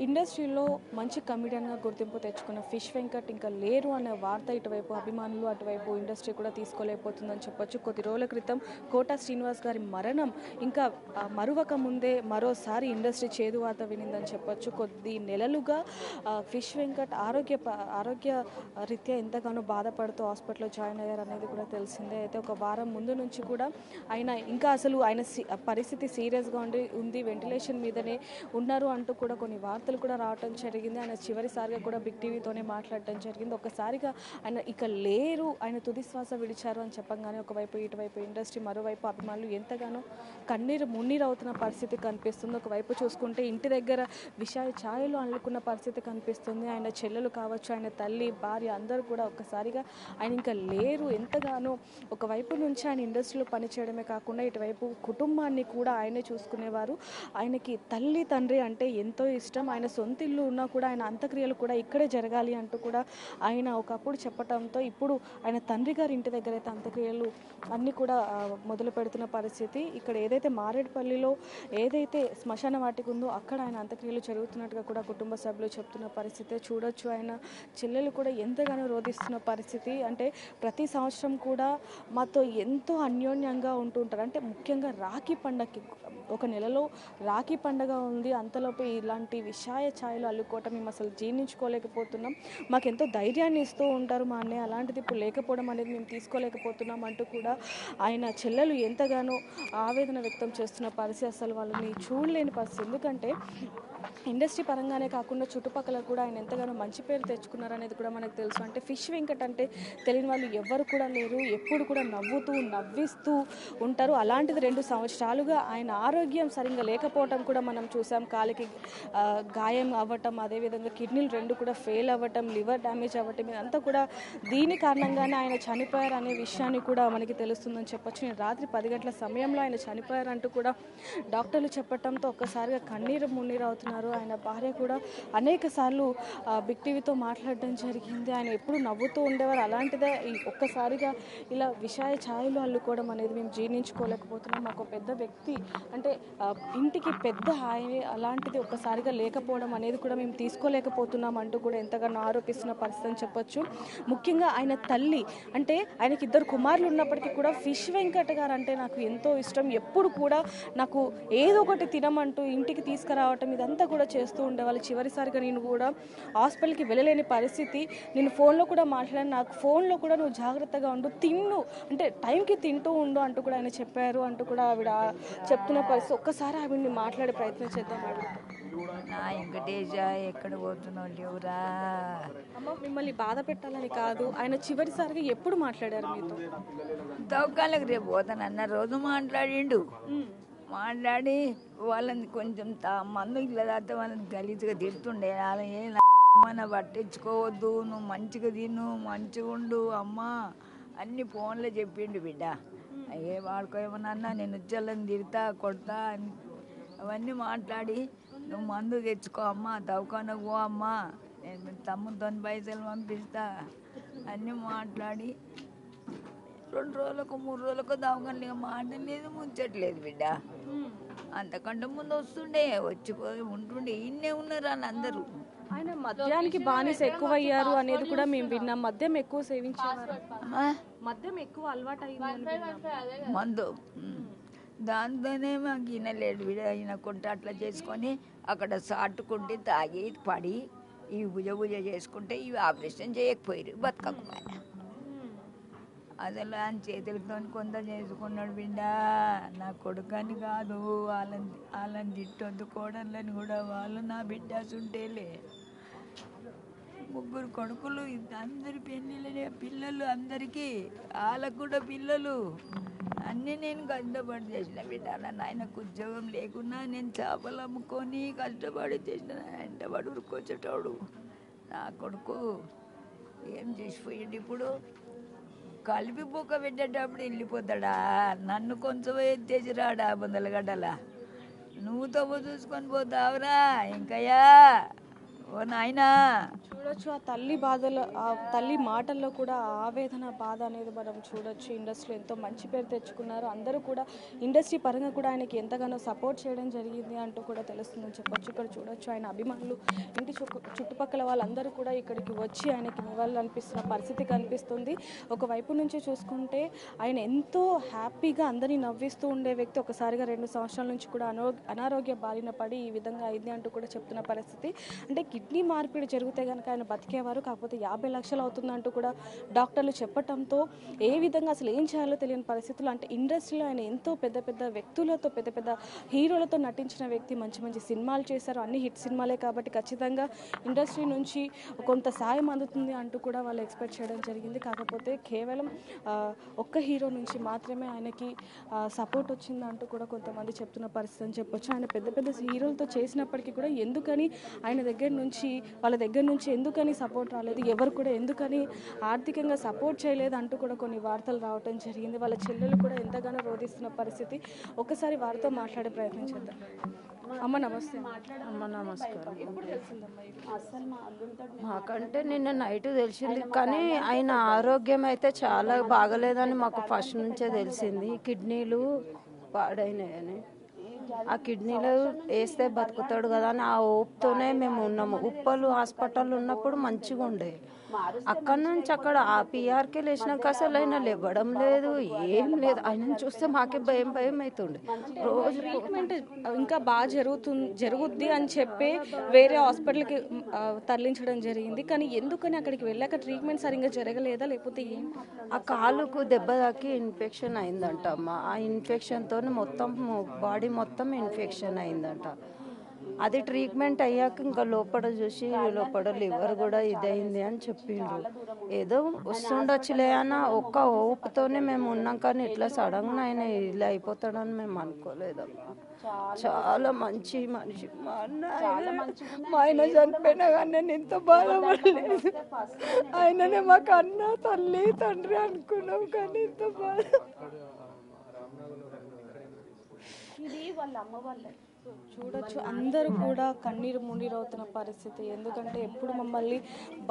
ఇండస్ట్రీలో మంచి కమెడియన్గా గుర్తింపు తెచ్చుకున్న ఫిష్ వెంకట్ ఇంకా లేరు అనే వార్త ఇటువైపు అభిమానులు అటువైపు ఇండస్ట్రీ కూడా తీసుకోలేకపోతుందని చెప్పొచ్చు. కొద్ది రోజుల క్రితం కోట శ్రీనివాస్ గారి మరణం ఇంకా మరువక ముందే మరోసారి ఇండస్ట్రీ చేదు వార్త వినిందని చెప్పొచ్చు. కొద్ది నెలలుగా ఫిష్ వెంకట్ ఆరోగ్య రీత్యా ఎంతగానో బాధపడుతూ హాస్పిటల్లో జాయిన్ అయ్యారు అనేది కూడా తెలిసిందే. అయితే ఒక వారం ముందు నుంచి కూడా ఆయన పరిస్థితి సీరియస్గా ఉంది, వెంటిలేషన్ మీదనే ఉన్నారు అంటూ కూడా కొన్ని వార్తలు కూడా రావడం జరిగింది. ఆయన చివరిసారిగా కూడా బిగ్ టీవీతోనే మాట్లాడటం జరిగింది. ఒక్కసారిగా ఆయన ఇక లేరు, ఆయన తుది శ్వాస విడిచారు అని చెప్పగానే ఒకవైపు ఇటువైపు ఇండస్ట్రీ, మరోవైపు అభిమానులు ఎంతగానో మున్నీరు అవుతున్న పరిస్థితి కనిపిస్తుంది. ఒకవైపు చూసుకుంటే ఇంటి దగ్గర విషాద ఛాయలు అల్లుకున్న పరిస్థితి కనిపిస్తుంది. ఆయన చెల్లెలు కావచ్చు, ఆయన తల్లి, భార్య అందరూ కూడా ఒక్కసారిగా ఆయన ఇంకా లేరు ఎంతగానో ఒకవైపు నుంచి ఆయన ఇండస్ట్రీలో పనిచేయడమే కాకుండా ఇటువైపు కుటుంబాన్ని కూడా ఆయనే చూసుకునేవారు. ఆయనకి తల్లి తండ్రి అంటే ఎంతో ఇష్టం. ఆయన సొంత ఇల్లు ఉన్నా కూడా ఆయన అంత్యక్రియలు కూడా ఇక్కడే జరగాలి అంటూ కూడా ఆయన ఒకప్పుడు చెప్పడంతో ఇప్పుడు ఆయన తండ్రి గారి ఇంటి దగ్గర అయితే అంత్యక్రియలు అన్నీ కూడా మొదలు పెడుతున్న పరిస్థితి. ఇక్కడ ఏదైతే మారేడుపల్లిలో ఏదైతే శ్మశాన వాటిక ఉందో అక్కడ ఆయన అంత్యక్రియలు జరుగుతున్నట్టుగా కూడా కుటుంబ సభ్యులు చెప్తున్న పరిస్థితి చూడొచ్చు. ఆయన చెల్లెలు కూడా ఎంతగానో రోధిస్తున్న పరిస్థితి. అంటే ప్రతి సంవత్సరం కూడా మాతో ఎంతో అన్యోన్యంగా ఉంటుంటారు. అంటే ముఖ్యంగా రాఖీ పండగకి ఒక నెలలో రాఖీ పండగ ఉంది, అంతలోపే ఇలాంటి విషాయ ఛాయలు అల్లుకోవటం మేము అసలు జీర్ణించుకోలేకపోతున్నాం. మాకెంతో ధైర్యాన్ని ఇస్తూ ఉంటారు మా అన్నయ్య, అలాంటిది ఇప్పుడు లేకపోవడం అనేది మేము తీసుకోలేకపోతున్నాం అంటూ కూడా ఆయన చెల్లెలు ఎంతగానో ఆవేదన వ్యక్తం చేస్తున్న పరిస్థితి. అసలు వాళ్ళని చూడలేని పరిస్థితి. ఎందుకంటే ఇండస్ట్రీ పరంగానే కాకుండా చుట్టుపక్కల కూడా ఆయన ఎంతగానో మంచి పేరు తెచ్చుకున్నారు అనేది కూడా మనకు తెలుసు. అంటే ఫిష్ వెంకట్ అంటే తెలియని వాళ్ళు ఎవ్వరు కూడా లేరు. ఎప్పుడు కూడా నవ్విస్తూ ఉంటారు. అలాంటిది 2 సంవత్సరాలుగా ఆయన ఆరోగ్యం సరిగ్గా లేకపోవటం కూడా మనం చూసాం. కాలికి గాయం అవ్వటం, అదేవిధంగా కిడ్నీలు 2 కూడా ఫెయిల్ అవ్వటం, లివర్ డ్యామేజ్ అవ్వటం, ఇదంతా కూడా దీని కారణంగానే ఆయన చనిపోయారు అనే విషయాన్ని కూడా మనకి తెలుస్తుందని చెప్పొచ్చు. నేను రాత్రి 10 గంటల సమయంలో ఆయన చనిపోయారంటూ కూడా డాక్టర్లు చెప్పడంతో ఒక్కసారిగా మున్నీరు అవుతున్నారు. ఆయన భార్య కూడా అనేక సార్లు బిగ్ టీవీతో మాట్లాడడం జరిగింది. ఆయన ఎప్పుడు నవ్వుతూ ఉండేవారు. అలాంటిదే ఒక్కసారిగా ఇలా విషాయ ఛాయలు అల్లుకోవడం అనేది మేము జీర్ణించుకోలేకపోతున్నాం. మాకు పెద్ద వ్యక్తి అంటే ఇంటికి పెద్ద ఆయన, అలాంటిది ఒక్కసారిగా లేకపోవడం అనేది కూడా మేము తీసుకోలేకపోతున్నాం అంటూ కూడా ఎంతగానో ఆరోపిస్తున్న పరిస్థితి అని చెప్పొచ్చు. ముఖ్యంగా ఆయన తల్లి అంటే ఆయనకి 2 కుమారులు ఉన్నప్పటికీ కూడా ఫిష్ వెంకట్ గారు అంటే నాకు ఎంతో ఇష్టం. ఎప్పుడు కూడా నాకు ఏదో ఒకటి తినమంటూ ఇంటికి తీసుకురావటం ఇదంతా కూడా చేస్తూ ఉండేవాళ్ళు. చివరిసారిగా నేను కూడా హాస్పిటల్కి వెళ్ళలేని పరిస్థితి. నేను ఫోన్లో కూడా మాట్లాడాను. నాకు ఫోన్లో కూడా నువ్వు జాగ్రత్తగా ఉండు, అంటే టైంకి తింటూ ఉండు అంటూ కూడా ఆయన చెప్పారు అంటూ కూడా ఆవిడ చెప్తున్న పరిస్థితి. ఒక్కసారి ఆవిడని మాట్లాడే ప్రయత్నం చేద్దాం. నా వెంకటేశ ఎక్కడ పోతున్నావు లేవురా అమ్మ, మిమ్మల్ని బాధ పెట్టాలని కాదు, ఆయన చివరిసారిగా ఎప్పుడు మాట్లాడారు మీతో? తవ్వకాలకు రేపు పోతానన్న రోజు మాట్లాడిండు. మాట్లాడి వాళ్ళని కొంచెం మందు ఇట్లా తాగితే వాళ్ళని గలీజ్గా తిడుతుండే. అలా మన పట్టించుకోవద్దు, నువ్వు మంచిగా తిను, మంచిగా ఉండు అమ్మా అన్ని ఫోన్లో చెప్పిండు బిడ్డ. ఏ వాడుకోమన్నా నేను ఉజ్జలని తిడతా కొడతా అవన్నీ మాట్లాడి నువ్వు మందు తెచ్చుకో అమ్మా, దవాఖానకు పో అమ్మా, నేను తమ్ముతో పైసలు పంపిస్తా అన్నీ మాట్లాడి 2 రోజులకు 3 రోజులకు దవాఖానలు మాట లేదు, ముచ్చట్లేదు బిడ్డ. అంతకంటే ముందు వస్తుండే, వచ్చిపోయి ఉంటుండే. ఇన్నే ఉన్నారు వాళ్ళందరూ. ఆయన మద్యానికి బానిస ఎక్కువయ్యారు అనేది కూడా మేము విన్నాం. మద్యం ఎక్కువ సేవించేవారు, మద్యం ఎక్కువ అలవాటు అయింది మందు. దాంతోనే మాకు ఈయనలేడు బిడ్డ. ఈయనకుంటే అట్లా చేసుకొని అక్కడ సాటుకుంటే తాగి పడి ఇవి భుజ చేసుకుంటే ఇవి ఆపరేషన్ చేయకపోయారు, బతకకపోయినా. అసలు ఆయన చేతులతో కొంత చేసుకున్నాడు బిడ్డ. నా కొడుకని కాదు, వాళ్ళని తిట్టొద్దు కోడళ్ళని కూడా. వాళ్ళు నా బిడ్డ ఉంటేలే. 3 కొడుకులు, అందరి పెళ్ళిళ్ళనే పిల్లలు, అందరికీ వాళ్ళకు కూడా పిల్లలు. అన్నీ నేను కష్టపడి చేసిన బిడ్డ. నాయనకు ఉద్యోగం లేకున్నా నేను చేపలు అమ్ముకొని కష్టపడి చేసిన. వెంటబడి ఉరుకొచ్చేటోడు నా కొడుకు ఏం చేసిపోయింది. ఇప్పుడు కలిపి బొక్క పెట్టేటప్పుడు వెళ్ళిపోతాడా? నన్ను కొంచెం ఎత్తేసి రాడా బొందలగడ్డలా? నువ్వు తవ్వ చూసుకొని పోతావురా ఇంకయ్యా. ఓ నాయనా. చూడొచ్చు ఆ తల్లి బాధలో, ఆ తల్లి మాటల్లో కూడా ఆ ఆవేదన బాధ అనేది మనం చూడొచ్చు. ఇండస్ట్రీలో ఎంతో మంచి పేరు తెచ్చుకున్నారు. అందరూ కూడా ఇండస్ట్రీ పరంగా కూడా ఆయనకి ఎంతగానో సపోర్ట్ చేయడం జరిగింది అంటూ కూడా తెలుస్తుందని చెప్పొచ్చు. ఇక్కడ చూడొచ్చు ఆయన అభిమానులు, ఇంటి చుట్టుపక్కల వాళ్ళందరూ కూడా ఇక్కడికి వచ్చి ఆయనకి నివాళులు అనిపిస్తున్న పరిస్థితి కనిపిస్తుంది. ఒకవైపు నుంచి చూసుకుంటే ఆయన ఎంతో హ్యాపీగా అందరినీ నవ్విస్తూ ఉండే వ్యక్తి ఒకసారిగా 2 సంవత్సరాల నుంచి కూడా అనారోగ్య బారిన పడి ఈ విధంగా అయింది అంటూ కూడా చెప్తున్న పరిస్థితి. అంటే కిడ్నీ మార్పిడి జరిగితే కనుక ఆయన బతికేవారు, కాకపోతే 50 లక్షలు అవుతుందంటూ కూడా డాక్టర్లు చెప్పడంతో ఏ విధంగా అసలు ఏం చేయాలో తెలియని పరిస్థితులు. అంటే ఇండస్ట్రీలో ఆయన ఎంతో పెద్ద పెద్ద వ్యక్తులతో, పెద్ద పెద్ద హీరోలతో నటించిన వ్యక్తి, మంచి మంచి సినిమాలు చేశారు, అన్ని హిట్ సినిమాలే కాబట్టి ఖచ్చితంగా ఇండస్ట్రీ నుంచి కొంత సాయం అందుతుంది అంటూ కూడా వాళ్ళు ఎక్స్పెక్ట్ చేయడం జరిగింది. కాకపోతే కేవలం ఒక్క హీరో నుంచి మాత్రమే ఆయనకి సపోర్ట్ వచ్చిందంటూ కూడా కొంతమంది చెప్తున్న పరిస్థితి అని చెప్పొచ్చు. ఆయన పెద్ద పెద్ద హీరోలతో చేసినప్పటికీ కూడా ఎందుకని ఆయన దగ్గర నుంచి, వాళ్ళ దగ్గర నుంచి ఎందుకని సపోర్ట్ రాలేదు, ఎవరు కూడా ఎందుకని ఆర్థికంగా సపోర్ట్ చేయలేదు అంటూ కూడా కొన్ని వార్తలు రావడం జరిగింది. వాళ్ళ చెల్లెలు కూడా ఎంతగానో రోధిస్తున్న పరిస్థితి. ఒకసారి వారితో మాట్లాడే ప్రయత్నం చేద్దాం. అమ్మ నమస్తే. అమ్మ నమస్కారం. ఎప్పుడు తెలిసిందమ్మా ఇది? మాకంటే నిన్న నైట్ తెలిసింది, కానీ ఆయన ఆరోగ్యం అయితే చాలా బాగలేదని మాకు ఫస్ట్ నుంచే తెలిసింది. కిడ్నీలు పాడైనాయని, ఆ కిడ్నీలు వేస్తే బతుకుతాడు కదా అని ఆ ఓపుతోనే మేము ఉన్నాము. ఉప్పలు హాస్పిటల్ ఉన్నప్పుడు మంచిగా ఉండే, అక్కడ నుంచి అక్కడ ఆ పిఆర్కే లేచినాక అసలు ఆయన లేవడం లేదు, ఏం లేదు. ఆయన చూస్తే మాకే భయం భయం అవుతుండే. రోజు ట్రీట్మెంట్ ఇంకా బాగా జరుగుద్ది అని చెప్పి వేరే హాస్పిటల్కి తరలించడం జరిగింది. కానీ ఎందుకని అక్కడికి వెళ్ళాక ట్రీట్మెంట్ సరిగ్గా జరగలేదా, లేకపోతే ఏం? ఆ కాలుకు దెబ్బ తాకి ఇన్ఫెక్షన్ అయిందంట అమ్మ. ఆ ఇన్ఫెక్షన్తో మొత్తం బాడీ మొత్తం ఇన్ఫెక్షన్ అయిందంట. అది ట్రీట్మెంట్ అయ్యాక ఇంకా లోపల చూసి లోపల లివర్ కూడా ఇదైంది అని చెప్పిండ్రు. ఏదో వస్తుండొచ్చులే అన్న ఒక్క ఓపుతోనే మేము ఉన్నాం, కానీ ఇట్లా సడన్గా ఆయన ఇలా అయిపోతాడని మేము అనుకోలేదమ్మా. చాలా మంచి మనిషి. మా ఆయన చనిపోయినా కానీ నేను ఇంత బాధపడలేదు. ఆయననే మాకు అన్న, తల్లి, తండ్రి అనుకున్నాం, కానీ ఇంత బాధ. ఇది వాళ్ళ అమ్మ వాళ్ళే చూడొచ్చు. అందరూ కూడా కన్నీరు మున్నీరవుతున్న పరిస్థితి. ఎందుకంటే ఎప్పుడు మమ్మల్ని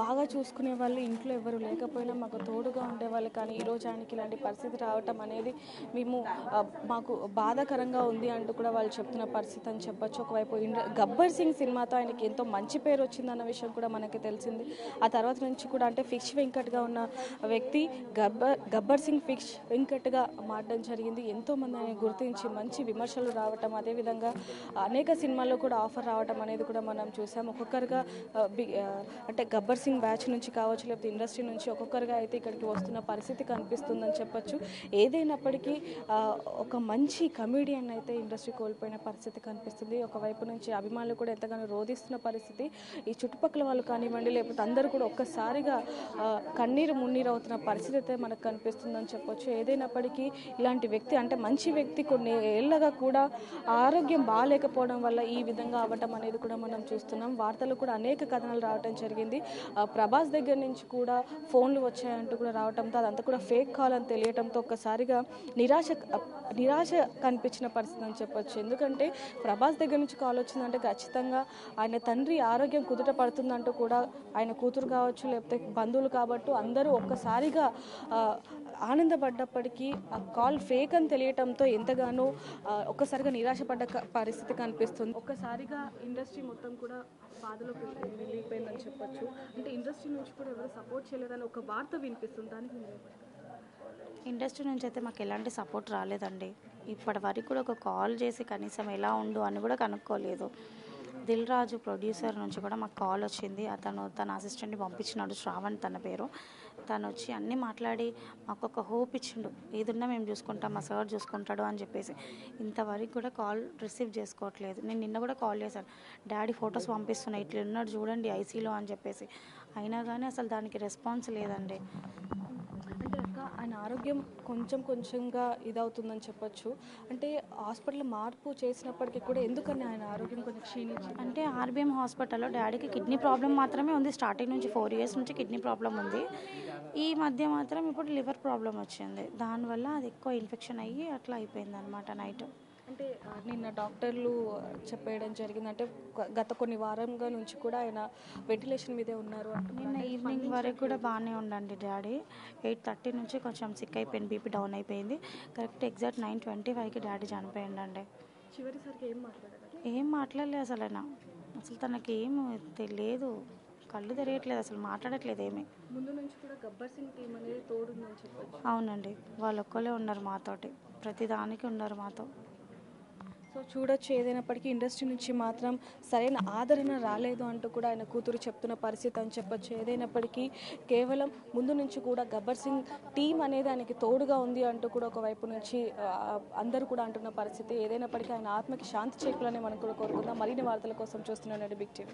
బాగా చూసుకునే వాళ్ళు ఇంట్లో ఎవరు లేకపోయినా మాకు తోడుగా ఉండేవాళ్ళు, కానీ ఈరోజు ఆయనకి ఇలాంటి పరిస్థితి రావటం అనేది మాకు బాధాకరంగా ఉంది అంటూ కూడా వాళ్ళు చెప్తున్న పరిస్థితి అని చెప్పొచ్చు. ఒకవైపు గబ్బర్ సింగ్ సినిమాతో ఆయనకి ఎంతో మంచి పేరు వచ్చిందన్న విషయం కూడా మనకి తెలిసింది. ఆ తర్వాత నుంచి కూడా అంటే ఫిష్ వెంకట్గా ఉన్న వ్యక్తి గబ్బర్ సింగ్ ఫిష్ వెంకట్గా మారడం జరిగింది. ఎంతోమంది ఆయన గుర్తించి మంచి విమర్శలు రావటం, అదేవిధంగా అనేక సినిమాల్లో కూడా ఆఫర్ రావటం అనేది కూడా మనం చూసాం. ఒక్కొక్కరుగా అంటే గబ్బర్ సింగ్ బ్యాచ్ నుంచి కావచ్చు, లేకపోతే ఇండస్ట్రీ నుంచి ఒక్కొక్కరుగా అయితే ఇక్కడికి వస్తున్న పరిస్థితి కనిపిస్తుందని చెప్పొచ్చు. ఏదైనప్పటికీ ఒక మంచి కమెడియన్ అయితే ఇండస్ట్రీ కోల్పోయిన పరిస్థితి కనిపిస్తుంది. ఒకవైపు నుంచి అభిమానులు కూడా ఎంతగానో రోధిస్తున్న పరిస్థితి. ఈ చుట్టుపక్కల వాళ్ళు కానివ్వండి, లేకపోతే అందరూ కూడా ఒక్కసారిగా కన్నీరు మున్నీరు అవుతున్న పరిస్థితి అయితే మనకు కనిపిస్తుందని చెప్పొచ్చు. ఏదైనప్పటికీ ఇలాంటి వ్యక్తి అంటే మంచి వ్యక్తి కొన్ని ఏళ్ళగా కూడా ఆరోగ్యం బాగాలేకపోవడం వల్ల ఈ విధంగా అవ్వటం అనేది కూడా మనం చూస్తున్నాం. వార్తలు కూడా అనేక కథనాలు రావటం జరిగింది. ప్రభాస్ దగ్గర నుంచి కూడా ఫోన్లు వచ్చాయంటూ కూడా రావడంతో అదంతా కూడా ఫేక్ కాల్ అని తెలియటంతో ఒక్కసారిగా నిరాశ కనిపించిన పరిస్థితి అని చెప్పొచ్చు. ఎందుకంటే ప్రభాస్ దగ్గర నుంచి కాల్ వచ్చిందంటే ఖచ్చితంగా ఆయన తండ్రి ఆరోగ్యం కుదుట పడుతుందంటూ కూడా ఆయన కూతురు కావచ్చు, లేకపోతే బంధువులు కాబట్టి అందరూ ఒక్కసారిగా ఆనందపడ్డప్పటికీ ఆ కాల్ ఫేక్ అని తెలియటంతో ఎంతగానో ఒక్కసారిగా నిరాశపడ్డ పరిస్థితి కనిపిస్తుంది. ఒక్కసారిగా ఇండస్ట్రీ మొత్తం కూడా బాధలోకి వెళ్ళిపోయిందని చెప్పొచ్చు. అంటే ఇండస్ట్రీ నుంచి కూడా ఎవరు సపోర్ట్ చేయలేదని ఒక వార్త వినిపిస్తుంది. దానికి ఇండస్ట్రీ నుంచి అయితే మాకు ఎలాంటి సపోర్ట్ రాలేదండి. ఇప్పటి వరకు కూడా ఒక కాల్ చేసి కనీసం ఎలా ఉండు అని కూడా కనుక్కోలేదు. దిల్ రాజు ప్రొడ్యూసర్ నుంచి కూడా మాకు కాల్ వచ్చింది. అతను తన అసిస్టెంట్ని పంపించినాడు, శ్రావణ్ తన పేరు. తను వచ్చి అన్నీ మాట్లాడి మాకు ఒక హోప్ ఇచ్చిండు, ఏదున్నా మేము చూసుకుంటాం, మా సార్ చూసుకుంటాడు అని చెప్పేసి. ఇంతవరకు కూడా కాల్ రిసీవ్ చేసుకోవట్లేదు. నేను నిన్న కూడా కాల్ చేశాను, డాడీ ఫొటోస్ పంపిస్తున్నాయి, ఇట్లా ఉన్నాడు చూడండి ఐసీలో అని చెప్పేసి. అయినా కానీ అసలు దానికి రెస్పాన్స్ లేదండి. అంటే అక్క ఆయన ఆరోగ్యం కొంచెంగా ఇదవుతుందని చెప్పొచ్చు. అంటే హాస్పిటల్ మార్పు చేసినప్పటికీ కూడా ఎందుకని ఆయన ఆరోగ్యం కొంచెం క్షీణించింది? అంటే ఆర్బీఎం హాస్పిటల్లో డాడీకి కిడ్నీ ప్రాబ్లం మాత్రమే ఉంది. స్టార్టింగ్ నుంచి 4 years నుంచి కిడ్నీ ప్రాబ్లం ఉంది. ఈ మధ్య మాత్రం ఇప్పుడు లివర్ ప్రాబ్లం వచ్చింది. దానివల్ల అది ఎక్కువ ఇన్ఫెక్షన్ అయ్యి అట్లా అయిపోయింది అనమాట నైట్. అంటే నిన్న డాక్టర్లు చెప్పేయడం జరిగింది, అంటే గత కొన్ని వారంగా నుంచి కూడా ఆయన వెంటిలేషన్ మీదే ఉన్నారు అంటున్నారు. నిన్న ఈవినింగ్ వరకు కూడా బాగానే ఉండండి డాడీ. 8:30 నుంచి కొంచెం సిక్ అయిపోయింది, బీపీ డౌన్ అయిపోయింది. కరెక్ట్ ఎగ్జాక్ట్ 9:25కి డాడీ చనిపోయిందండి. చివరిసరికి ఏం మాట్లాడారు? ఏం మాట్లాడలేదు అసలు ఆయన. అసలు తనకి ఏం తెలియదు, కళ్ళు తెరియట్లేదు, అసలు మాట్లాడట్లేదు ఏమీ. ముందు నుంచి కూడా గబ్బర్ సింగ్ టీం అనేది తోడుందని చెప్పొచ్చు. అవునండి, వాళ్ళు ఒక్కలే ఉన్నారు మాతోటి, ప్రతిదానికి ఉన్నారు మాతో. సో చూడొచ్చు, ఏదైనప్పటికీ ఇండస్ట్రీ నుంచి మాత్రం సరైన ఆదరణ రాలేదు అంటూ కూడా ఆయన కూతురు చెప్తున్న పరిస్థితి అని చెప్పొచ్చు. ఏదైనప్పటికీ కేవలం ముందు నుంచి కూడా గబ్బర్ సింగ్ టీం అనేది ఆయనకి తోడుగా ఉంది అంటూ కూడా ఒకవైపు నుంచి అందరూ కూడా అంటున్న పరిస్థితి. ఏదైనప్పటికీ ఆయన ఆత్మకి శాంతి చేకూరాలని మనం కూడా కోరుకుందాం. మరిన్ని వార్తల కోసం చూస్తున్నానండి బిగ్ టీవీ.